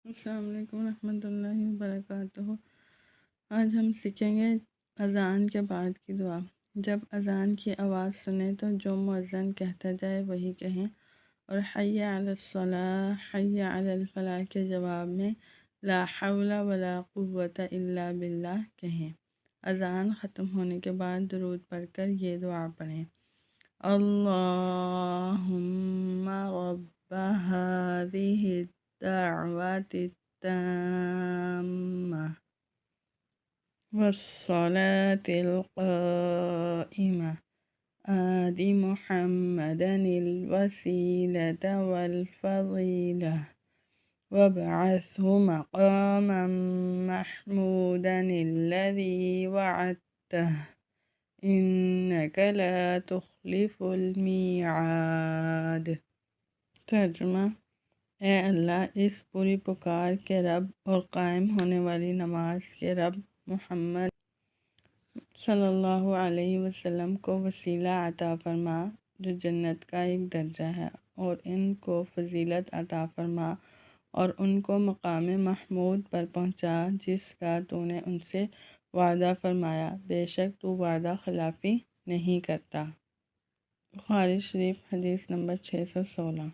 السلام علیکم ورحمۃ اللہ وبرکاتہ۔ آج ہم سیکھیں گے اذان کے بعد کی دعا۔ جب اذان کی آواز سنیں تو جو مؤذن کہتا جائے وہی کہیں، اور حی علی الصلاح حی علی الفلاح کے جواب میں لا حول ولا قوت الا باللہ کہیں۔ اذان ختم ہونے کے بعد درود پڑھ کر یہ دعا پڑھیں: اللہم رب هذه الدعوة التامة والصلاة القائمة آت محمدا الوسيلة والفضيلة وابعثه مقاما محمودا الذي وعدته إنك لا تخلف الميعاد۔ ترجمہ: اے اللہ، اس پوری پکار کے رب اور قائم ہونے والی نماز کے رب محمد صلی اللہ علیہ وسلم کو وسیلہ عطا فرما جو جنت کا ایک درجہ ہے، اور ان کو فضیلت عطا فرما اور ان کو مقام محمود پر پہنچا جس کا تو نے ان سے وعدہ فرمایا، بے شک تو وعدہ خلافی نہیں کرتا۔ بخاری شریف حدیث نمبر 616۔